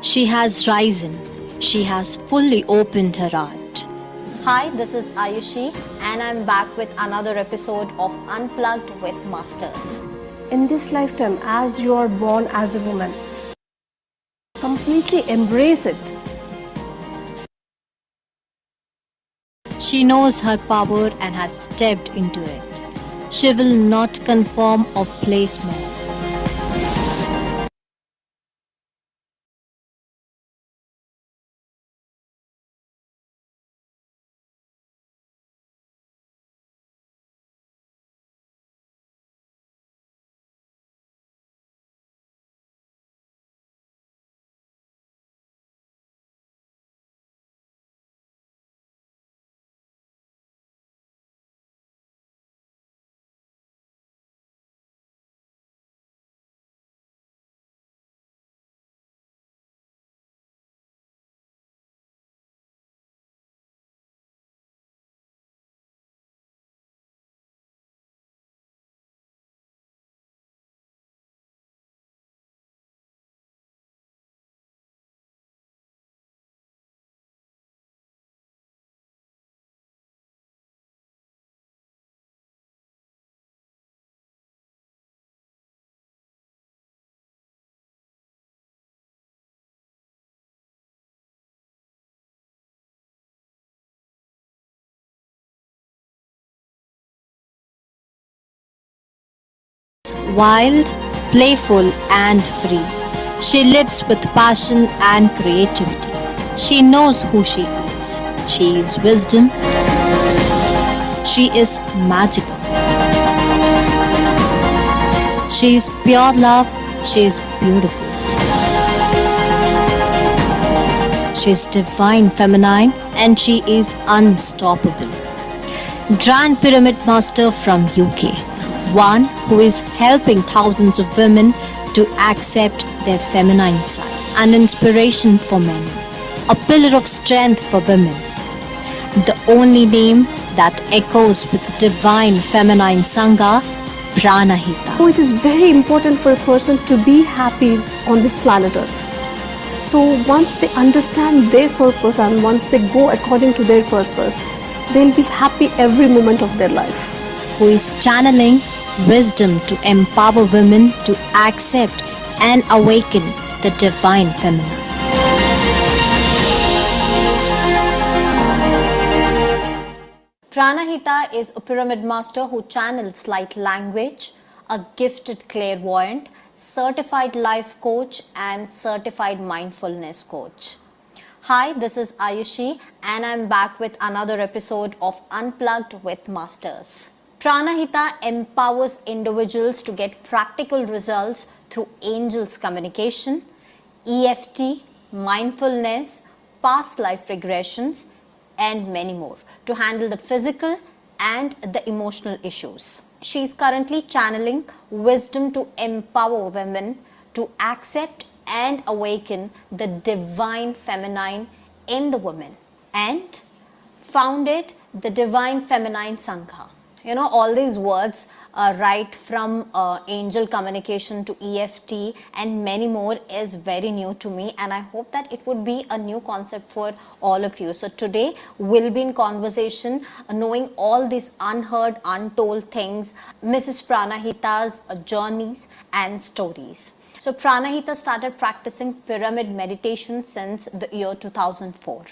She has risen. She has fully opened her heart. Hi, this is Ayushi and I'm back with another episode of Unplugged with Masters. In this lifetime, as you are born as a woman, completely embrace it. She knows her power and has stepped into it. She will not conform or play small. Wild, playful, and free. She lives with passion and creativity. She knows who she is. She is wisdom. She is magical. She is pure love. She is beautiful. She is divine feminine and she is unstoppable. Grand Pyramid Master from UK. One who is helping thousands of women to accept their feminine side. An inspiration for men. A pillar of strength for women. The only name that echoes with the divine feminine Sangha, Pranahita. So it is very important for a person to be happy on this planet Earth. So once they understand their purpose and once they go according to their purpose, they'll be happy every moment of their life. Who is channeling wisdom to empower women to accept and awaken the divine feminine. Pranahita is a pyramid master who channels light language, a gifted clairvoyant, certified life coach, and certified mindfulness coach. Hi, this is Ayushi, and I'm back with another episode of Unplugged with Masters. Pranahita empowers individuals to get practical results through angels communication, EFT, mindfulness, past life regressions, and many more to handle the physical and the emotional issues. She is currently channeling wisdom to empower women to accept and awaken the divine feminine in the woman and founded the Divine Feminine Sangha. You know, all these words right from angel communication to EFT and many more is very new to me, and I hope that it would be a new concept for all of you. So today we'll be in conversation knowing all these unheard, untold things, Mrs. Pranahita's journeys and stories. So Pranahita started practicing pyramid meditation since the year 2004.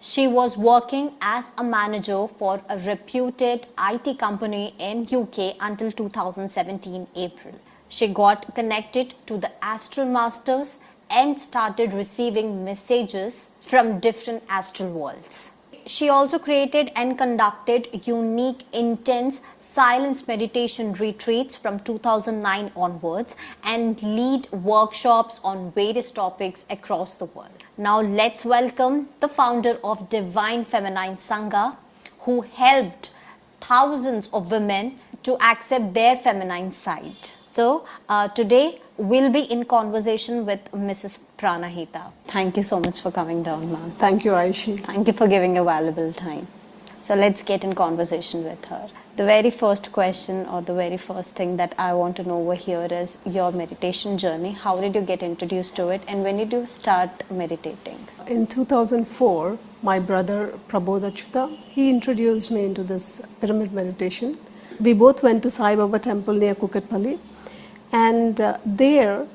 She was working as a manager for a reputed IT company in UK until 2017 April. She got connected to the Astral Masters and started receiving messages from different astral worlds. She also created and conducted unique, intense silence meditation retreats from 2009 onwards and lead workshops on various topics across the world. Now let's welcome the founder of Divine Feminine Sangha, who helped thousands of women to accept their feminine side. So today we'll be in conversation with Mrs. Pranahita. Thank you so much for coming down, ma'am. Thank you, Aishi. Thank you for giving your valuable time. So let's get in conversation with her. The very first question or the very first thing that I want to know over here is your meditation journey. How did you get introduced to it and when did you start meditating? In 2004, my brother Prabodh Achyuta, he introduced me into this pyramid meditation. We both went to Sai Baba temple near Kukatpalli, and there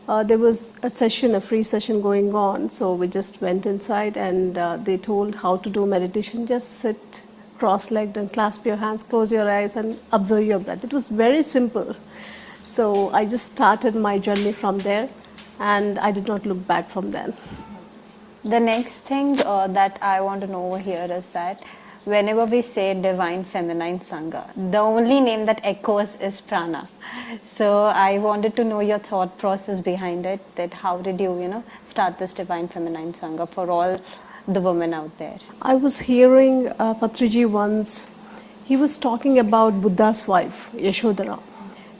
was a session, a free session going on. So we just went inside, and they told how to do meditation. Just sit cross-legged and clasp your hands, close your eyes, and observe your breath. It was very simple. So I just started my journey from there, and I did not look back from then. The next thing that I want to know over here is that whenever we say Divine Feminine Sangha, the only name that echoes is Prana. So I wanted to know your thought process behind it, that how did you, start this Divine Feminine Sangha for all the women out there? I was hearing Patriji once, he was talking about Buddha's wife, Yashodhara.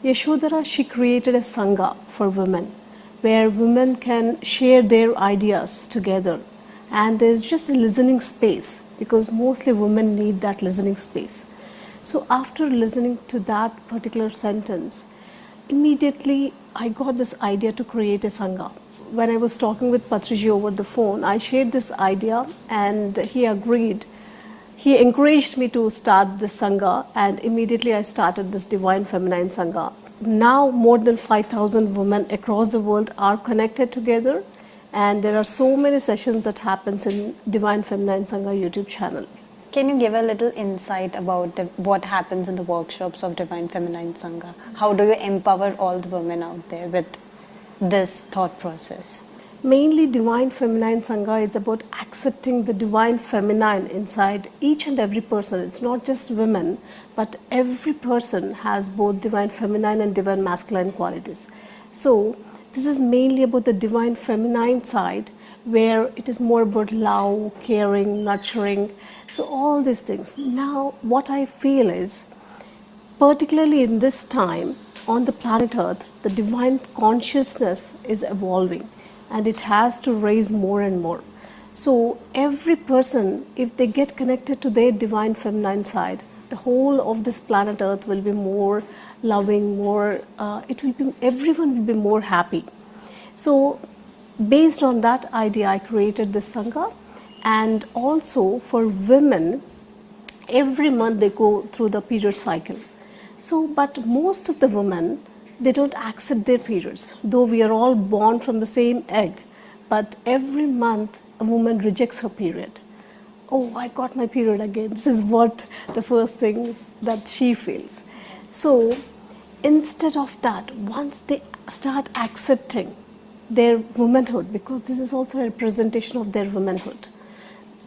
Yashodhara, she created a Sangha for women, where women can share their ideas together. And there's just a listening space, because mostly women need that listening space. So after listening to that particular sentence, immediately I got this idea to create a Sangha. When I was talking with Patriji over the phone, I shared this idea and he agreed. He encouraged me to start this Sangha, and immediately I started this Divine Feminine Sangha. Now more than 5,000 women across the world are connected together, and there are so many sessions that happens in Divine Feminine Sangha YouTube channel. Can you give a little insight about what happens in the workshops of Divine Feminine Sangha? How do you empower all the women out there with this thought process? Mainly Divine Feminine Sangha is about accepting the Divine Feminine inside each and every person. It's not just women, but every person has both Divine Feminine and Divine Masculine qualities. So this is mainly about the Divine Feminine side, where it is more about love, caring, nurturing, so all these things. Now what I feel is, particularly in this time on the planet Earth, the divine consciousness is evolving and it has to raise more and more. So every person, if they get connected to their Divine Feminine side, the whole of this planet Earth will be more loving, more, everyone will be more happy. So based on that idea, I created this Sangha. And also for women, every month they go through the period cycle. So, but most of the women, they don't accept their periods, though we are all born from the same egg. But every month a woman rejects her period. Oh, I got my period again. This is what the first thing that she feels. So instead of that, once they start accepting their womanhood, because this is also a representation of their womanhood,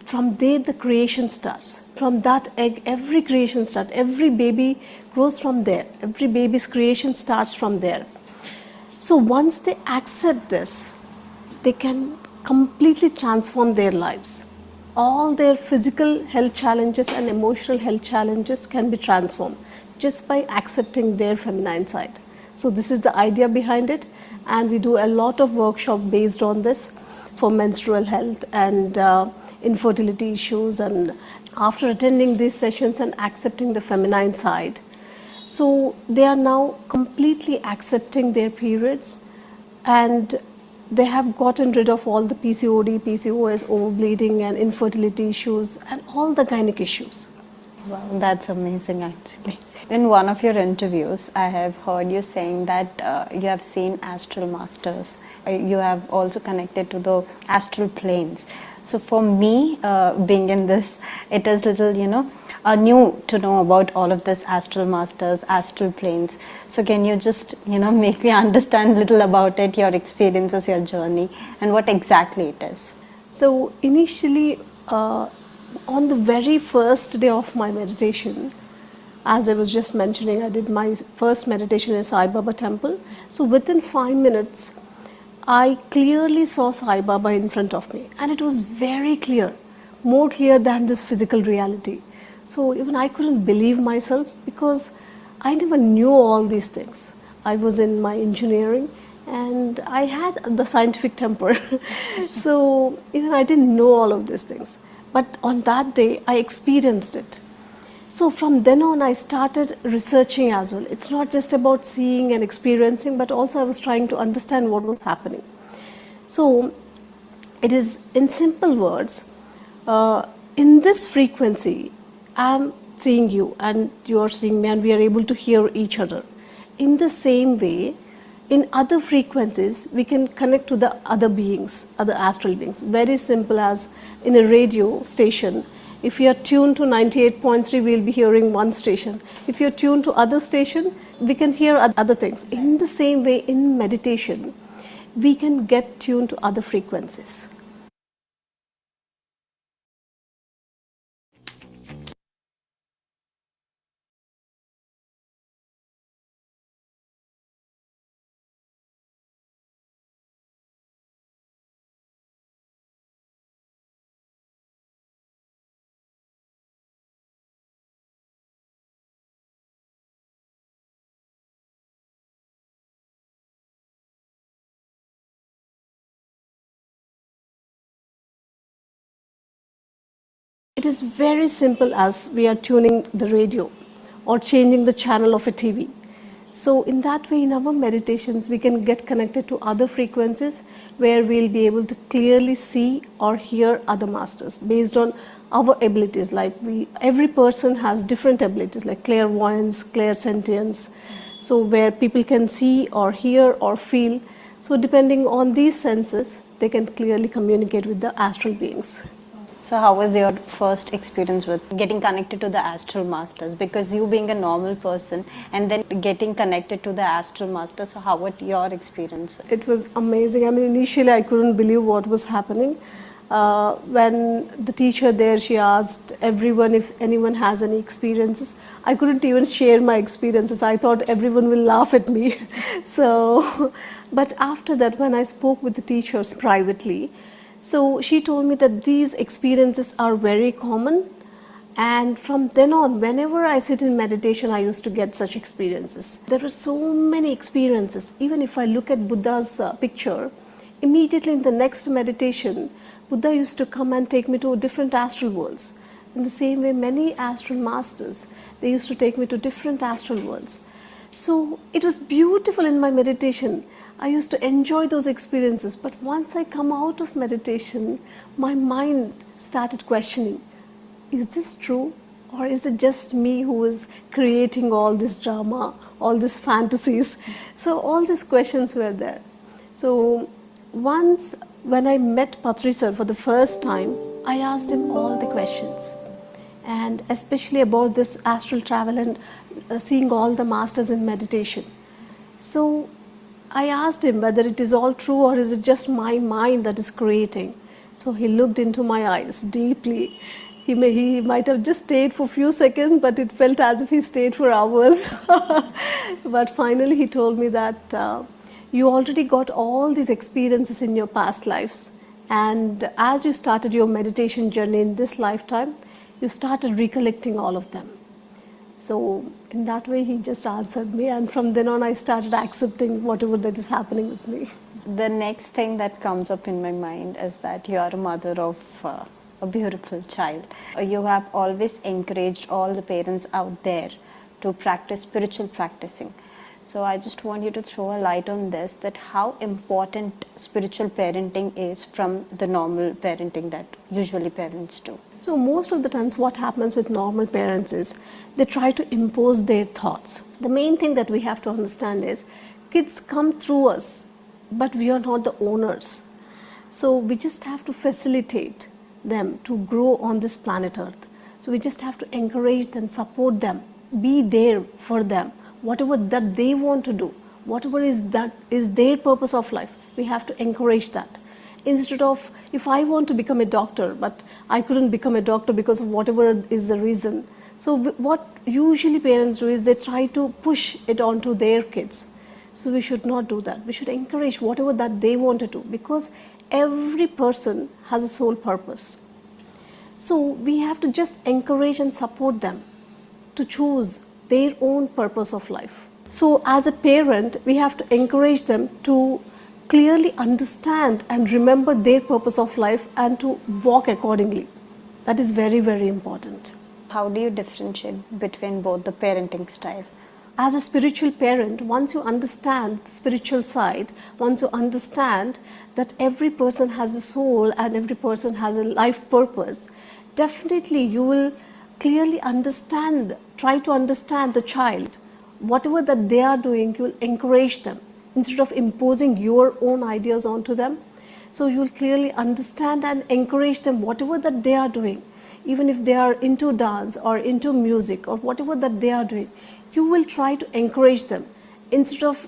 from there the creation starts. From that egg, every creation starts. Every baby grows from there. Every baby's creation starts from there. So once they accept this, they can completely transform their lives. All their physical health challenges and emotional health challenges can be transformed just by accepting their feminine side. So this is the idea behind it, and we do a lot of workshop based on this for menstrual health and infertility issues. And after attending these sessions and accepting the feminine side, so they are now completely accepting their periods, and they have gotten rid of all the PCOD, PCOS, overbleeding and infertility issues and all the gynec issues. Wow, that's amazing actually. In one of your interviews, I have heard you saying that you have seen Astral Masters. You have also connected to the astral planes. So for me, being in this, it is little, new to know about all of this Astral Masters, astral planes. So can you just, make me understand a little about it, your experiences, your journey, and what exactly it is? So initially, on the very first day of my meditation, as I was just mentioning, I did my first meditation in Sai Baba temple. So within 5 minutes, I clearly saw Sai Baba in front of me, and it was very clear, more clear than this physical reality. So even I couldn't believe myself, because I never knew all these things. I was in my engineering and I had the scientific temper. So even I didn't know all of these things. but on that day I experienced it. So from then on, I started researching as well. It's not just about seeing and experiencing, but also I was trying to understand what was happening. So it is, in simple words, in this frequency, I'm seeing you and you are seeing me, and we are able to hear each other. In the same way, in other frequencies, we can connect to the other beings, other astral beings. Very simple, as in a radio station. If you are tuned to 98.3, we'll be hearing one station. If you're tuned to other station, we can hear other things. In the same way, in meditation, we can get tuned to other frequencies. It is very simple, as we are tuning the radio or changing the channel of a TV. So in that way, in our meditations, we can get connected to other frequencies where we'll be able to clearly see or hear other masters based on our abilities. Like every person has different abilities, like clairvoyance, clairsentience. So where people can see or hear or feel. So depending on these senses, they can clearly communicate with the astral beings. So how was your first experience with getting connected to the Astral Masters? Because you being a normal person and then getting connected to the Astral Masters, so how was your experience with it? It was amazing. I mean, initially I couldn't believe what was happening. When the teacher there, she asked everyone if anyone has any experiences. I couldn't even share my experiences. I thought everyone will laugh at me. So, but after that, when I spoke with the teachers privately, so she told me that these experiences are very common, and from then on, whenever I sit in meditation, I used to get such experiences. There were so many experiences. Even if I look at Buddha's picture, immediately in the next meditation, Buddha used to come and take me to different astral worlds. In the same way, many astral masters, they used to take me to different astral worlds. So it was beautiful in my meditation. I used to enjoy those experiences, but once I come out of meditation, my mind started questioning, is this true, or is it just me who is creating all this drama, all these fantasies? So all these questions were there. So once when I met Patri sir for the first time, I asked him all the questions, and especially about this astral travel and seeing all the masters in meditation. So I asked him whether it is all true or is it just my mind that is creating. So he looked into my eyes deeply. He might have just stayed for a few seconds, but it felt as if he stayed for hours. But finally he told me that you already got all these experiences in your past lives, and as you started your meditation journey in this lifetime, you started recollecting all of them. So in that way, he just answered me, and from then on, I started accepting whatever that is happening with me. The next thing that comes up in my mind is that you are a mother of a beautiful child. You have always encouraged all the parents out there to practice spiritual practicing. So I just want you to throw a light on this, that how important spiritual parenting is from the normal parenting that usually parents do. So most of the times what happens with normal parents is they try to impose their thoughts. The main thing that we have to understand is kids come through us, but we are not the owners. So we just have to facilitate them to grow on this planet Earth. So we just have to encourage them, support them, be there for them. Whatever that they want to do, whatever is that is their purpose of life, we have to encourage that. Instead of, if I want to become a doctor, but I couldn't become a doctor because of whatever is the reason. So what usually parents do is they try to push it onto their kids. So we should not do that. We should encourage whatever that they want to do, because every person has a sole purpose. So we have to just encourage and support them to choose their own purpose of life. So as a parent, we have to encourage them to clearly understand and remember their purpose of life and to walk accordingly. That is very, very important. How do you differentiate between both the parenting style? As a spiritual parent, once you understand the spiritual side, once you understand that every person has a soul and every person has a life purpose, definitely you will clearly understand, try to understand the child. Whatever that they are doing, you will encourage them instead of imposing your own ideas onto them. So you will clearly understand and encourage them, whatever that they are doing. Even if they are into dance or into music or whatever that they are doing, you will try to encourage them instead of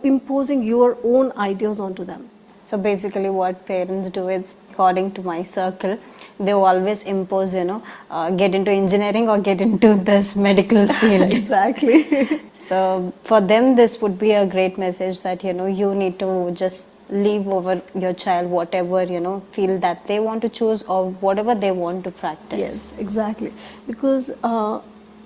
imposing your own ideas onto them. So basically what parents do is, according to my circle, they always impose, get into engineering or get into this medical field. Exactly. So for them, this would be a great message that, you need to just leave over your child whatever, feel that they want to choose or whatever they want to practice. Yes, exactly. Because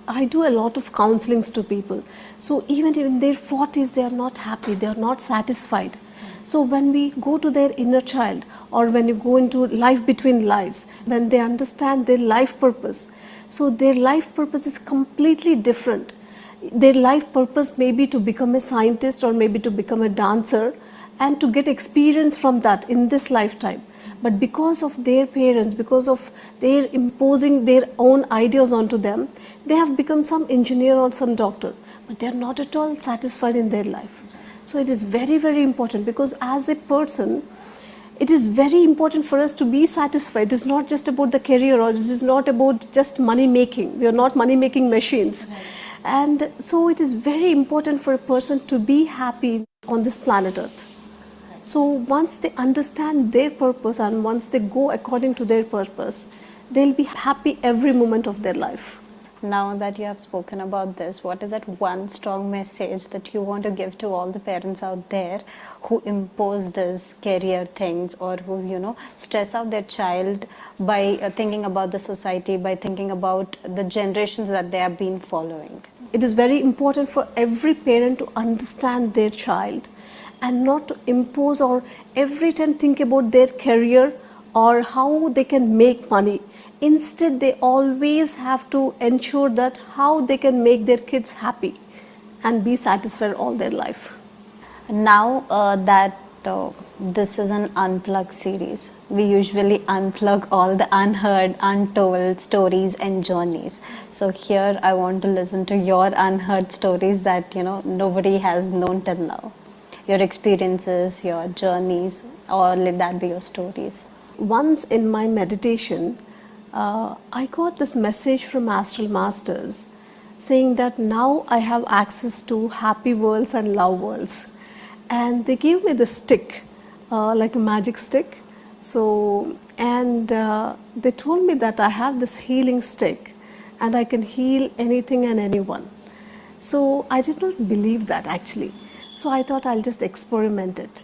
I do a lot of counselings to people. So even in their 40s, they are not happy, they are not satisfied. So when we go to their inner child, or when you go into life between lives, when they understand their life purpose, so their life purpose is completely different. Their life purpose may be to become a scientist or maybe to become a dancer and to get experience from that in this lifetime. But because of their parents, because of their imposing their own ideas onto them, they have become some engineer or some doctor, but they are not at all satisfied in their life. So it is very, very important, because as a person, it is very important for us to be satisfied. It is not just about the career, or it is not about just money making. We are not money making machines. Right. And so it is very important for a person to be happy on this planet Earth. So once they understand their purpose and once they go according to their purpose, they'll be happy every moment of their life. Now that you have spoken about this, what is that one strong message that you want to give to all the parents out there who impose this career things, or who, stress out their child by thinking about the society, by thinking about the generations that they have been following? It is very important for every parent to understand their child and not to impose or every time think about their career or how they can make money. Instead, they always have to ensure that how they can make their kids happy and be satisfied all their life. Now that this is an unplugged series, we usually unplug all the unheard, untold stories and journeys. So here I want to listen to your unheard stories that nobody has known till now. Your experiences, your journeys, or let that be your stories. Once in my meditation, I got this message from Astral Masters saying that now I have access to happy worlds and love worlds. And they gave me the stick, like a magic stick. So, and they told me that I have this healing stick and I can heal anything and anyone. So I did not believe that actually. So I thought I'll just experiment it.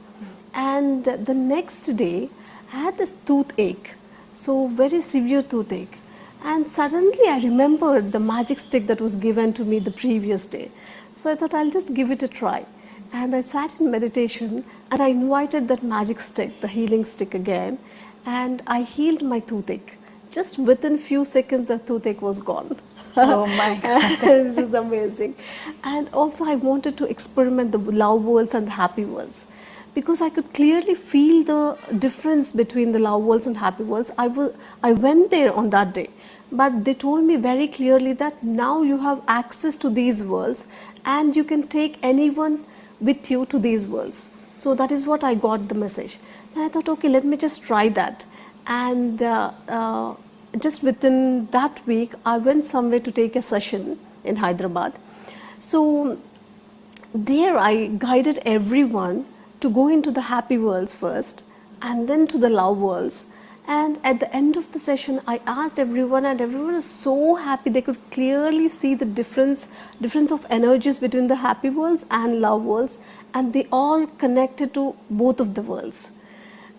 And the next day, I had this toothache. So very severe toothache, and suddenly I remembered the magic stick that was given to me the previous day. So I thought I'll just give it a try, and I sat in meditation and I invited that magic stick, the healing stick again, and I healed my toothache. Just within few seconds the toothache was gone. Oh my God. It was amazing. And also I wanted to experiment the love worlds and the happy worlds, because I could clearly feel the difference between the love worlds and happy worlds. I went there on that day, but they told me very clearly that now you have access to these worlds and you can take anyone with you to these worlds. So that is what I got the message. And I thought, okay, let me just try that. And just within that week, I went somewhere to take a session in Hyderabad. So there I guided everyone to go into the happy worlds first and then to the love worlds. And at the end of the session, I asked everyone, and everyone was so happy. They could clearly see the difference of energies between the happy worlds and love worlds, and they all connected to both of the worlds.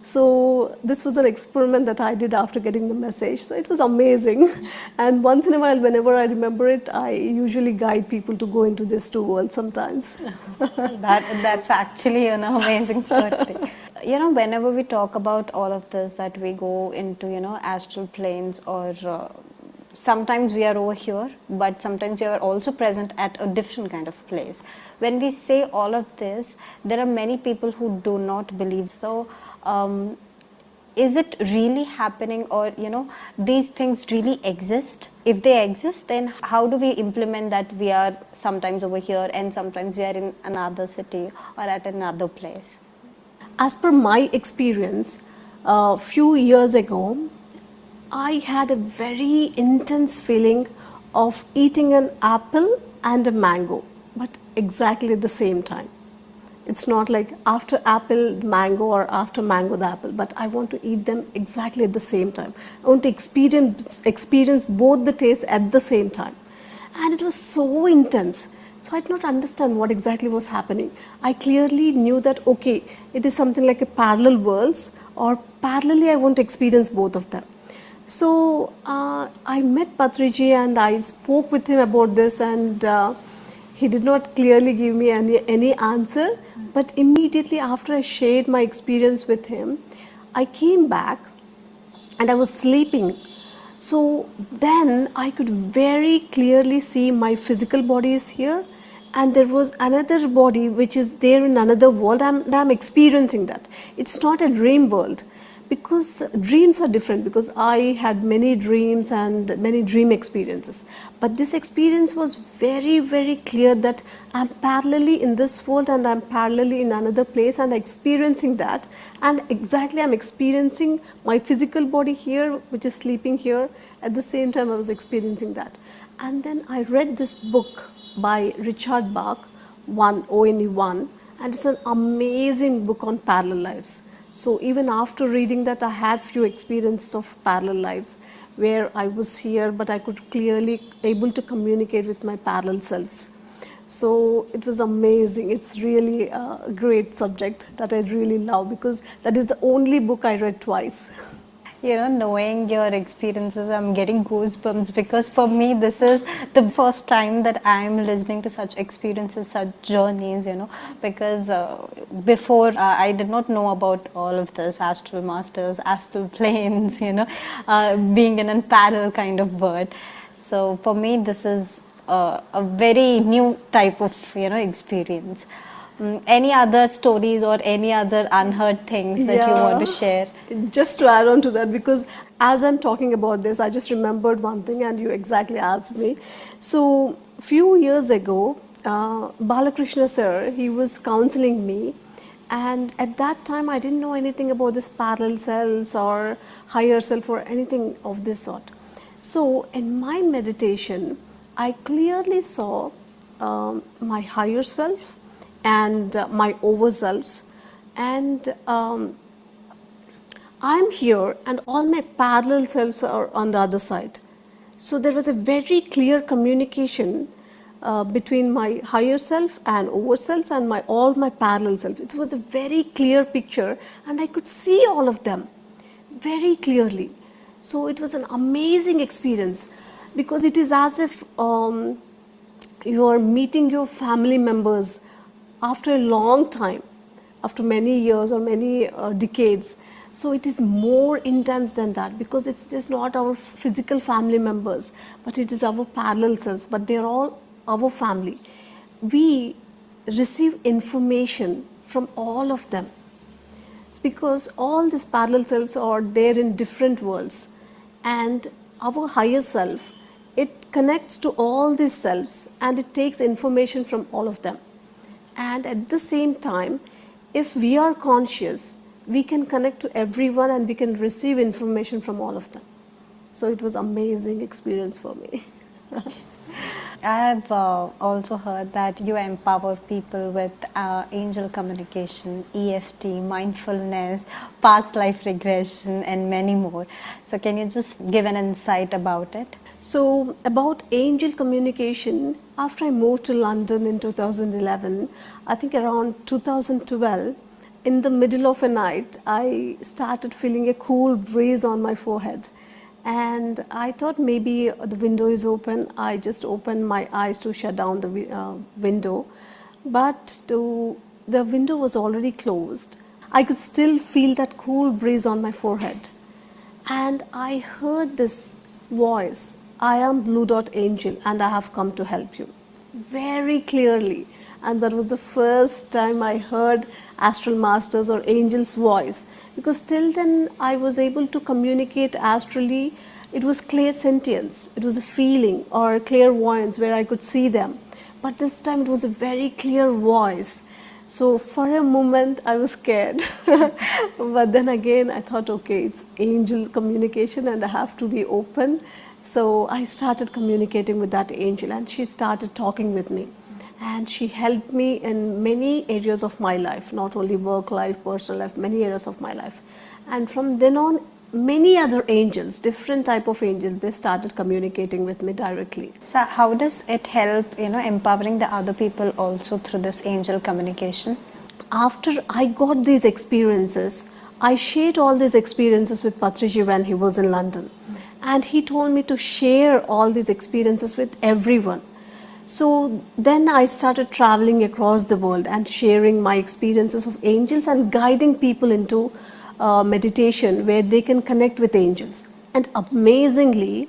So this was an experiment that I did after getting the message. So it was amazing. And once in a while, whenever I remember it, I usually guide people to go into these two worlds sometimes. That's actually an amazing story. Whenever we talk about all of this, that we go into, astral planes, or sometimes we are over here, but sometimes we are also present at a different kind of place. When we say all of this, there are many people who do not believe. So, is it really happening, or these things really exist? If they exist, then how do we implement that we are sometimes over here and sometimes we are in another city or at another place? As per my experience, a few years ago, I had a very intense feeling of eating an apple and a mango, but exactly at the same time. It's not like after apple the mango or after mango the apple, but I want to eat them exactly at the same time. I want to experience both the tastes at the same time. And it was so intense. So I did not understand what exactly was happening. I clearly knew that okay, it is something like a parallel worlds, or parallelly I want to experience both of them. So I met Patriji and I spoke with him about this, and he did not clearly give me any answer. But immediately after I shared my experience with him, I came back and I was sleeping. So then I could very clearly see my physical body is here, and there was another body which is there in another world. I'm experiencing that. It's not a dream world, because dreams are different, because I had many dreams and many dream experiences, but this experience was very very clear that I'm parallelly in this world and I'm parallelly in another place and experiencing that. And exactly I'm experiencing my physical body here which is sleeping here, at the same time I was experiencing that. And then I read this book by Richard Bach, One, and it's an amazing book on parallel lives. So even after reading that, I had few experiences of parallel lives where I was here, but I could clearly able to communicate with my parallel selves. So it was amazing. It's really a great subject that I really love, because that is the only book I read twice. Knowing your experiences, I'm getting goosebumps, because for me, this is the first time that I'm listening to such experiences, such journeys, because before I did not know about all of this: astral masters, astral planes, being in a parallel kind of world. So for me, this is a very new type of, experience. Any other stories or any other unheard things that you want to share? Just to add on to that, because as I'm talking about this, I just remembered one thing, and you exactly asked me. So, few years ago, Balakrishna sir, he was counseling me, and at that time, I didn't know anything about this parallel selves or higher self or anything of this sort. So, in my meditation, I clearly saw my higher self and my overselves, and I'm here and all my parallel selves are on the other side. So there was a very clear communication between my higher self and overselves and all my parallel self. It was a very clear picture, and I could see all of them very clearly. So it was an amazing experience, because it is as if you are meeting your family members after a long time, after many years or many decades. So it is more intense than that, because it's just not our physical family members, but it is our parallel selves, but they're all our family. We receive information from all of them. It's because all these parallel selves are there in different worlds, and our higher self, it connects to all these selves and it takes information from all of them. And at the same time, if we are conscious, we can connect to everyone and we can receive information from all of them. So it was amazing experience for me. I've also heard that you empower people with angel communication, EFT, mindfulness, past life regression, and many more. So, can you just give an insight about it? So about angel communication, after I moved to London in 2011, I think around 2012, in the middle of a night, I started feeling a cool breeze on my forehead. And I thought maybe the window is open. I just opened my eyes to shut down the window, but the window was already closed. I could still feel that cool breeze on my forehead. And I heard this voice, I am Blue Dot Angel and I have come to help you, very clearly. And that was the first time I heard Astral Masters or Angel's voice, because till then I was able to communicate astrally. It was clear sentience, it was a feeling, or clairvoyance where I could see them. But this time it was a very clear voice. So for a moment I was scared, but then again I thought, okay, it's angel communication and I have to be open. So I started communicating with that angel and she started talking with me. And she helped me in many areas of my life, not only work life, personal life, many areas of my life. And from then on, many other angels, different type of angels, they started communicating with me directly. So how does it help, empowering the other people also through this angel communication? After I got these experiences, I shared all these experiences with Patriji when he was in London. And he told me to share all these experiences with everyone. So then I started traveling across the world and sharing my experiences of angels and guiding people into meditation where they can connect with angels. And amazingly,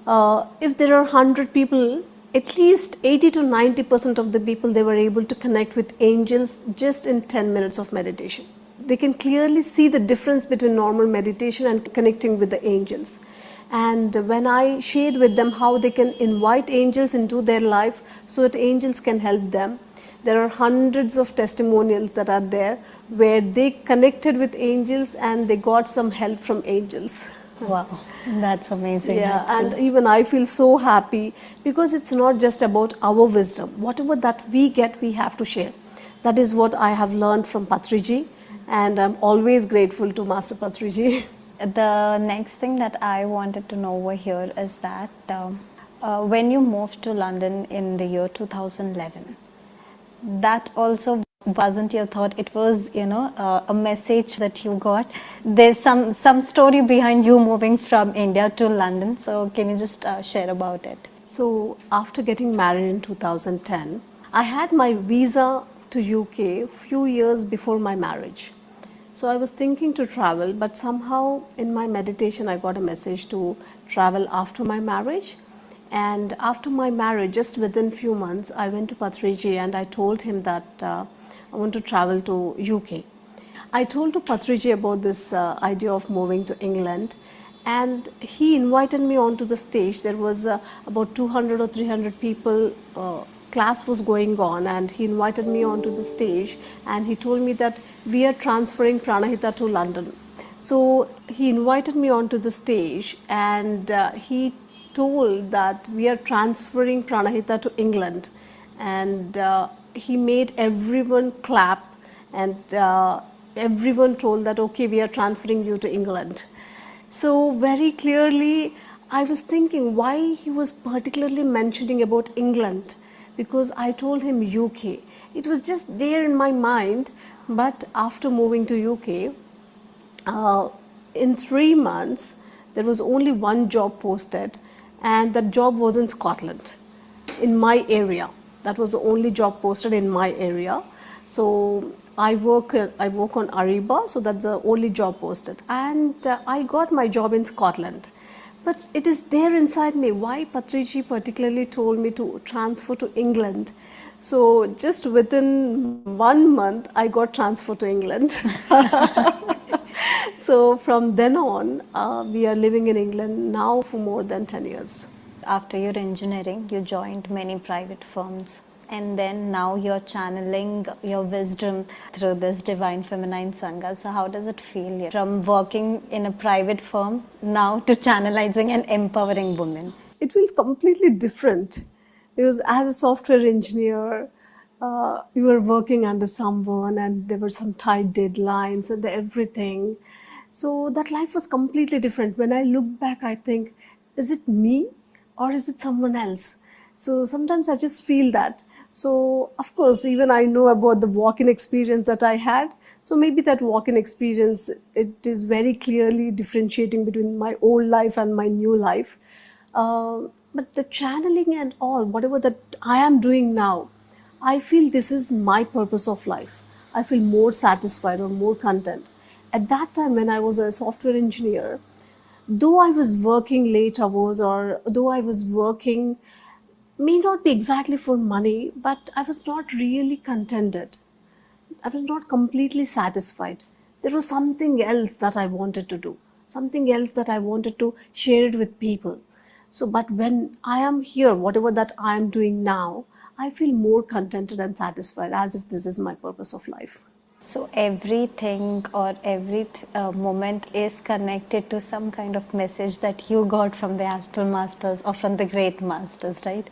if there are 100 people, at least 80 to 90% of the people, they were able to connect with angels just in 10 minutes of meditation. They can clearly see the difference between normal meditation and connecting with the angels. And when I shared with them how they can invite angels into their life so that angels can help them, there are hundreds of testimonials that are there where they connected with angels and they got some help from angels. Wow, that's amazing. Yeah, actually. and even I feel so happy because it's not just about our wisdom. Whatever that we get, we have to share. That is what I have learned from Patriji, and I'm always grateful to Master Patriji. The next thing that I wanted to know over here is that when you moved to London in the year 2011, that also wasn't your thought. It was, a message that you got. There's some story behind you moving from India to London. So can you just share about it? So after getting married in 2010, I had my visa to UK few years before my marriage. So I was thinking to travel, but somehow in my meditation I got a message to travel after my marriage. And after my marriage, just within few months, I went to Patriji and I told him that I want to travel to UK. I told to Patriji about this idea of moving to England, and he invited me onto the stage. There was about 200 or 300 people. Class was going on, and he invited me onto the stage, and he told me that we are transferring Pranahita to London. So he invited me onto the stage, and he told that we are transferring Pranahita to England, and he made everyone clap, and everyone told that, okay, we are transferring you to England. So very clearly I was thinking why he was particularly mentioning about England, because I told him UK. It was just there in my mind, but after moving to UK, in 3 months there was only one job posted, and that job was in Scotland, in my area. That was the only job posted in my area. So I work on Ariba, so that's the only job posted, and I got my job in Scotland. But it is there inside me why Patriji particularly told me to transfer to England. So just within 1 month I got transferred to England. So from then on, we are living in England now for more than 10 years. After your engineering, you joined many private firms. And then now you're channeling your wisdom through this Divine Feminine Sangha. So how does it feel from working in a private firm now to channelizing and empowering women? It feels completely different because as a software engineer, you were working under someone and there were some tight deadlines and everything. So that life was completely different. When I look back, I think, is it me or is it someone else? So sometimes I just feel that. So of course, even I know about the walk-in experience that I had. So maybe that walk-in experience, it is very clearly differentiating between my old life and my new life. But the channeling and all, whatever that I am doing now, I feel this is my purpose of life. I feel more satisfied or more content. At that time, when I was a software engineer, though I was working late hours, or though I was working may not be exactly for money, but I was not really contented. I was not completely satisfied. There was something else that I wanted to do, something else that I wanted to share it with people. So, but when I am here, whatever that I am doing now, I feel more contented and satisfied, as if this is my purpose of life. So everything or every moment is connected to some kind of message that you got from the Astral Masters or from the great masters, right?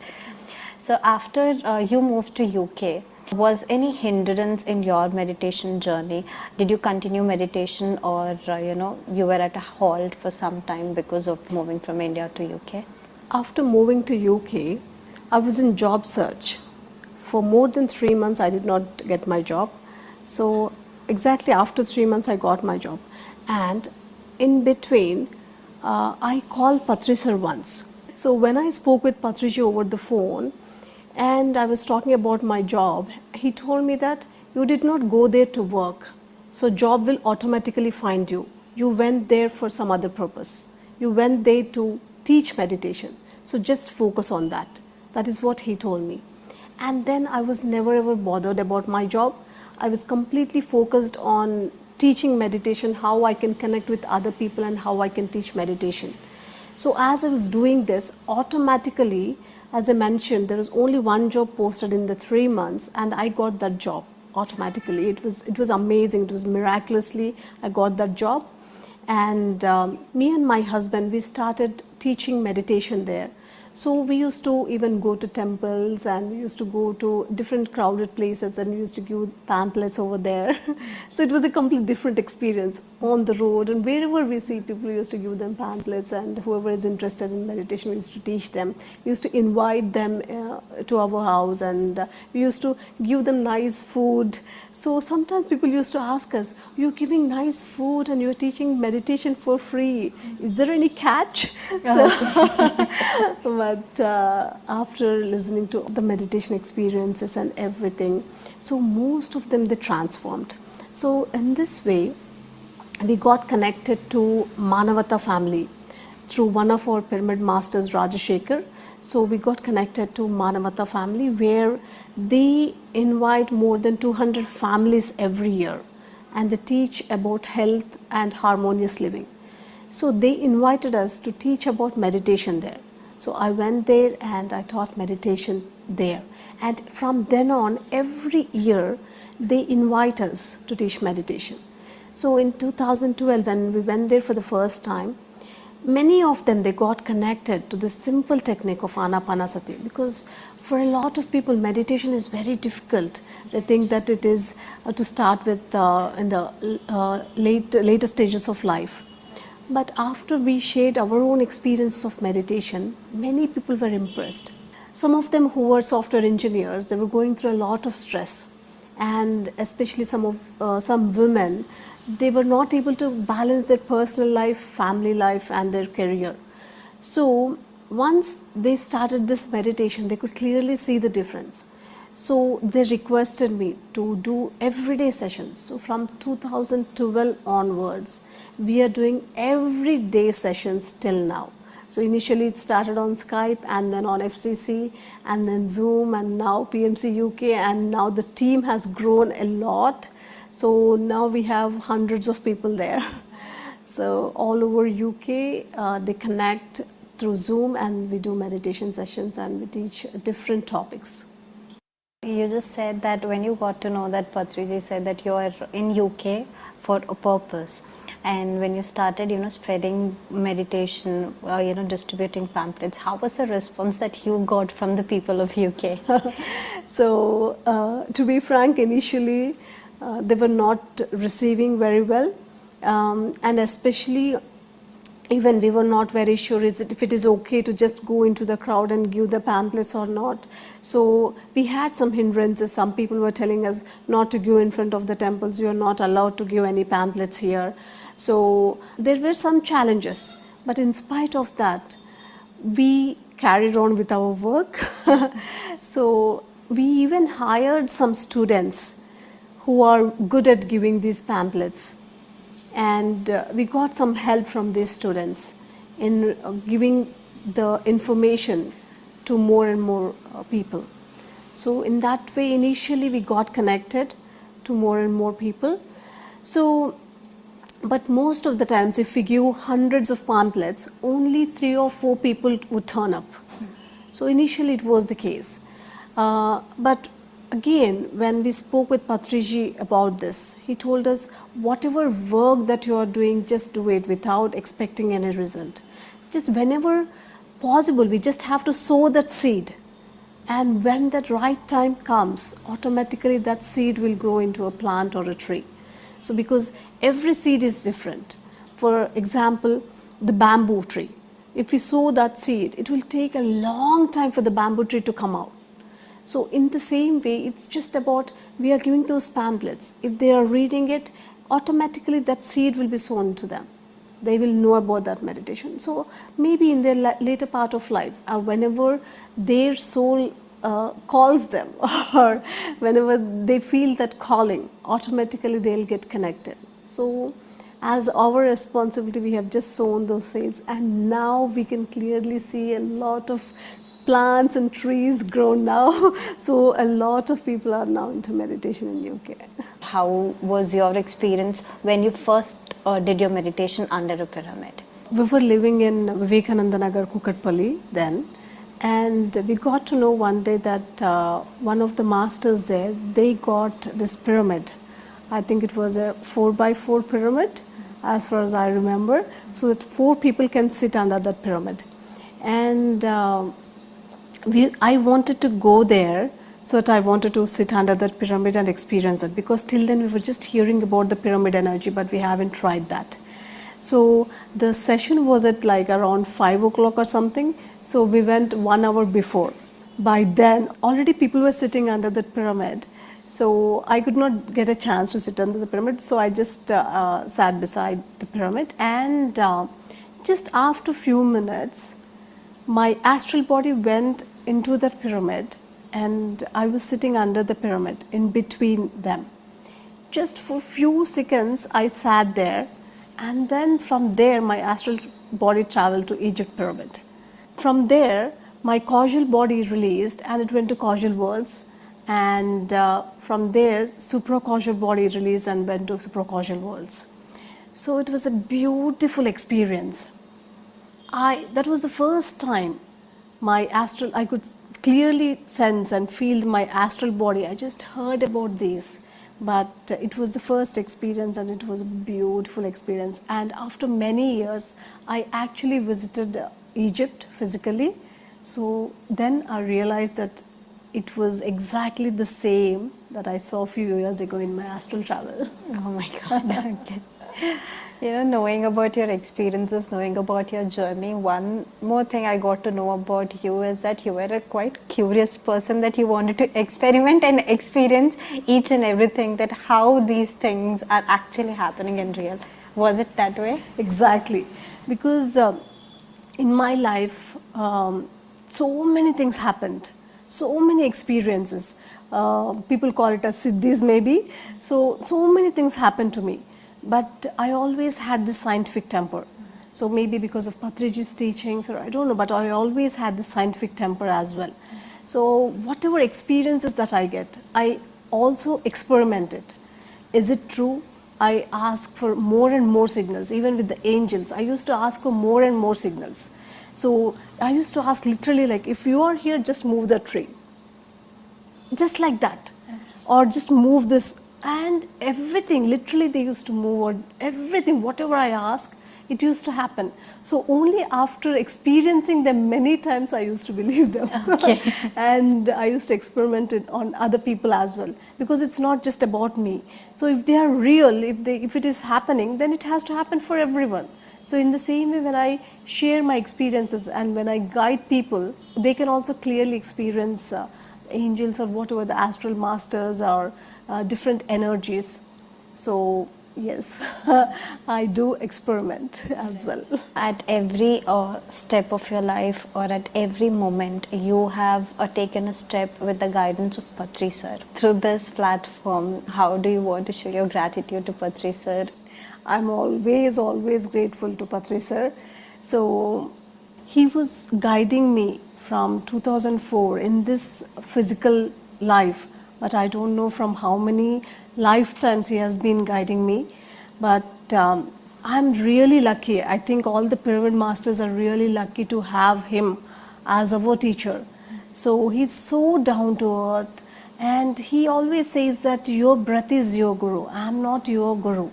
So after you moved to UK, was any hindrance in your meditation journey? Did you continue meditation, or you were at a halt for some time because of moving from India to UK? After moving to UK, I was in job search. For more than 3 months, I did not get my job. So exactly after 3 months, I got my job. And in between, I called Patricia once. So when I spoke with Patricia over the phone, and I was talking about my job, he told me that you did not go there to work, so job will automatically find you. You went there for some other purpose. You went there to teach meditation, so just focus on that. That is what he told me. And then I was never ever bothered about my job. I was completely focused on teaching meditation, how I can connect with other people and how I can teach meditation. So as I was doing this, automatically, as I mentioned, there was only one job posted in the 3 months, and I got that job automatically. It was amazing. It was miraculously I got that job, and me and my husband, we started teaching meditation there. So we used to even go to temples, and we used to go to different crowded places, and we used to give pamphlets over there. So it was a completely different experience on the road, and wherever we see people, we used to give them pamphlets, and whoever is interested in meditation, we used to teach them. We used to invite them to our house, and we used to give them nice food. So sometimes people used to ask us, "You're giving nice food and you're teaching meditation for free. Is there any catch?" So, but after listening to the meditation experiences and everything, so most of them, they transformed. So in this way, we got connected to Manavata family through one of our pyramid masters, Rajashekhar. So we got connected to Manavata family, where they invite more than 200 families every year, and they teach about health and harmonious living. So they invited us to teach about meditation there. So I went there and I taught meditation there. And from then on, every year, they invite us to teach meditation. So in 2012, when we went there for the first time, many of them, they got connected to the simple technique of Anapanasati, because for a lot of people, meditation is very difficult. They think that it is to start with in the later stages of life. But after we shared our own experience of meditation, many people were impressed. Some of them who were software engineers, they were going through a lot of stress, and especially some women, they were not able to balance their personal life, family life, and their career. So once they started this meditation, they could clearly see the difference. So they requested me to do everyday sessions. So from 2012 onwards, we are doing everyday sessions till now. So initially it started on Skype, and then on FCC, and then Zoom, and now PMC UK, and now the team has grown a lot. So now we have hundreds of people there. So all over UK, they connect through Zoom, and we do meditation sessions, and we teach different topics. You just said that when you got to know that Patriji said that you are in UK for a purpose, and when you started, spreading meditation, distributing pamphlets, how was the response that you got from the people of UK? So to be frank, initially they were not receiving very well, and especially even we were not very sure if it is okay to just go into the crowd and give the pamphlets or not. So we had some hindrances. Some people were telling us not to go in front of the temples. You are not allowed to give any pamphlets here. So there were some challenges, but in spite of that, we carried on with our work. So we even hired some students who are good at giving these pamphlets, and we got some help from these students in giving the information to more and more people. So in that way, initially we got connected to more and more people. So, but most of the times, if we give hundreds of pamphlets, only 3 or 4 people would turn up. So initially it was the case. But again, when we spoke with Patriji about this, he told us, whatever work that you are doing, just do it without expecting any result. Just whenever possible, we just have to sow that seed. And when that right time comes, automatically that seed will grow into a plant or a tree. So because every seed is different. For example, the bamboo tree. If we sow that seed, it will take a long time for the bamboo tree to come out. So in the same way, it's just about, we are giving those pamphlets. If they are reading it, automatically that seed will be sown to them. They will know about that meditation. So maybe in their later part of life, whenever their soul calls them, or whenever they feel that calling, automatically they'll get connected. So as our responsibility, we have just sown those seeds, and now we can clearly see a lot of plants and trees grow now. So a lot of people are now into meditation in UK. How was your experience when you first did your meditation under a pyramid? We were living in Vivekananda Nagar, Kukatpalli then, and we got to know one day that one of the masters there, they got this pyramid. I think it was a 4x4 pyramid, as far as I remember, so that 4 people can sit under that pyramid. And I wanted to go there, so that I wanted to sit under that pyramid and experience it, because till then we were just hearing about the pyramid energy, but we haven't tried that. So the session was at like around 5 o'clock or something, so we went 1 hour before. By then, already people were sitting under that pyramid, so I could not get a chance to sit under the pyramid, so I just sat beside the pyramid, and just after a few minutes, my astral body went into that pyramid, and I was sitting under the pyramid in between them. Just for few seconds I sat there, and then from there my astral body traveled to Egypt pyramid. From there my causal body released and it went to causal worlds, and from there supracausal body released and went to supracausal worlds. So it was a beautiful experience. That was the first time I could clearly sense and feel my astral body. I just heard about this, but it was the first experience, and it was a beautiful experience. And after many years, I actually visited Egypt physically. So then I realized that it was exactly the same that I saw a few years ago in my astral travel. Oh my God. Okay. You know, knowing about your experiences, knowing about your journey, one more thing I got to know about you is that you were a quite curious person, that you wanted to experiment and experience each and everything, that how these things are actually happening in real. Was it that way? Exactly. Because in my life, so many things happened, so many experiences. People call it as siddhis maybe. So many things happened to me. But I always had this scientific temper. So maybe because of Patriji's teachings, or I don't know, but I always had this scientific temper as well. So whatever experiences that I get, I also experiment it. Is it true? I ask for more and more signals. Even with the angels, I used to ask for more and more signals. So I used to ask literally, like, if you are here, just move the tree. Just like that. Or just move this. And everything, literally they used to move, or everything, whatever I ask, it used to happen. So only after experiencing them many times I used to believe them. Okay. And I used to experiment it on other people as well, because it's not just about me. So if they are real, if it is happening, then it has to happen for everyone. So in the same way, when I share my experiences and when I guide people, they can also clearly experience angels or whatever, the astral masters, or different energies. So Yes, I do experiment as well. At every step of your life or at every moment, you have taken a step with the guidance of Patri sir. Through this platform, how do you want to show your gratitude to Patri sir? I'm always grateful to Patri sir. So he was guiding me from 2004 in this physical life, but I don't know from how many lifetimes he has been guiding me. But I'm really lucky. I think all the pyramid masters are really lucky to have him as our teacher. So he's so down to earth, and he always says that your breath is your guru. I'm not your guru.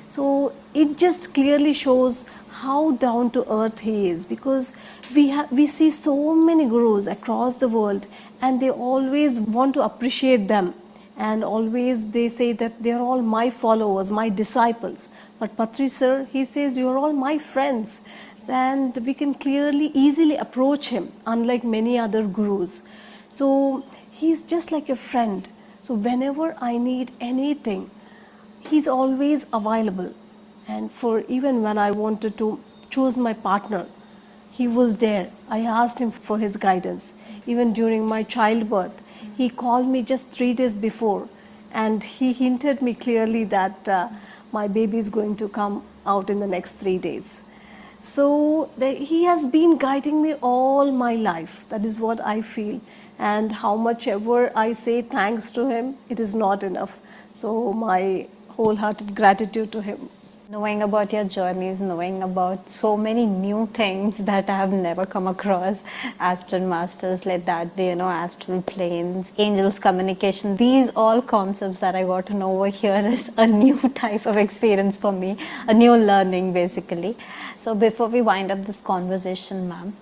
So it just clearly shows how down to earth he is, because we see so many gurus across the world and they always want to appreciate them, and always they say that they are all my followers, my disciples. But Patri sir, he says you are all my friends, and we can clearly easily approach him unlike many other gurus. So he's just like a friend. So whenever I need anything, he's always available. And for even when I wanted to choose my partner, he was there. I asked him for his guidance. Even during my childbirth, he called me just 3 days before, and he hinted me clearly that my baby is going to come out in the next 3 days. So he has been guiding me all my life. That is what I feel. And how much ever I say thanks to him, it is not enough. So my wholehearted gratitude to him. Knowing about your journeys, knowing about so many new things that I have never come across, Astral Masters, let that be, astral planes, angels communication, these all concepts that I got to know over here is a new type of experience for me, a new learning basically. So before we wind up this conversation, ma'am,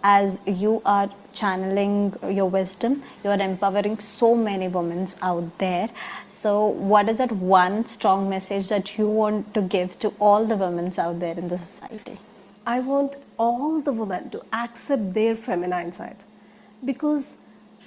as you are channeling your wisdom, you are empowering so many women out there. So, what is that one strong message that you want to give to all the women out there in the society? I want all the women to accept their feminine side, because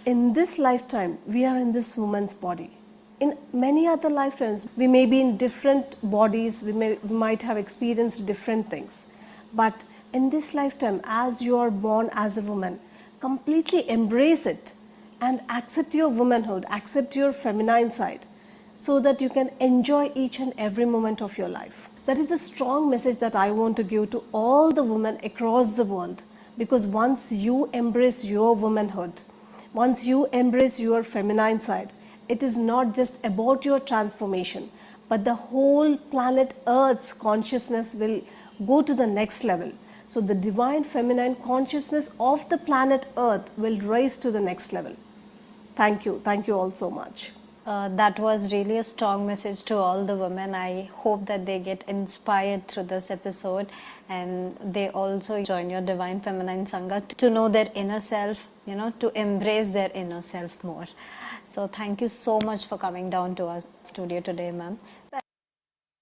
in this lifetime we are in this woman's body. In many other lifetimes we may be in different bodies, we might have experienced different things, but in this lifetime, as you are born as a woman, completely embrace it and accept your womanhood, accept your feminine side, so that you can enjoy each and every moment of your life. That is a strong message that I want to give to all the women across the world, because once you embrace your womanhood, once you embrace your feminine side, it is not just about your transformation, but the whole planet Earth's consciousness will go to the next level. So the divine feminine consciousness of the planet Earth will rise to the next level. Thank you. Thank you all so much. That was really a strong message to all the women. I hope that they get inspired through this episode and they also join your Divine Feminine Sangha to know their inner self, to embrace their inner self more. So thank you so much for coming down to our studio today, ma'am.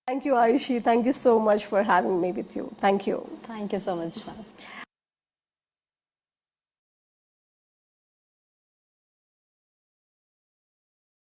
Thank you, Ayushi. Thank you so much for having me with you. Thank you. Thank you so much, ma'am.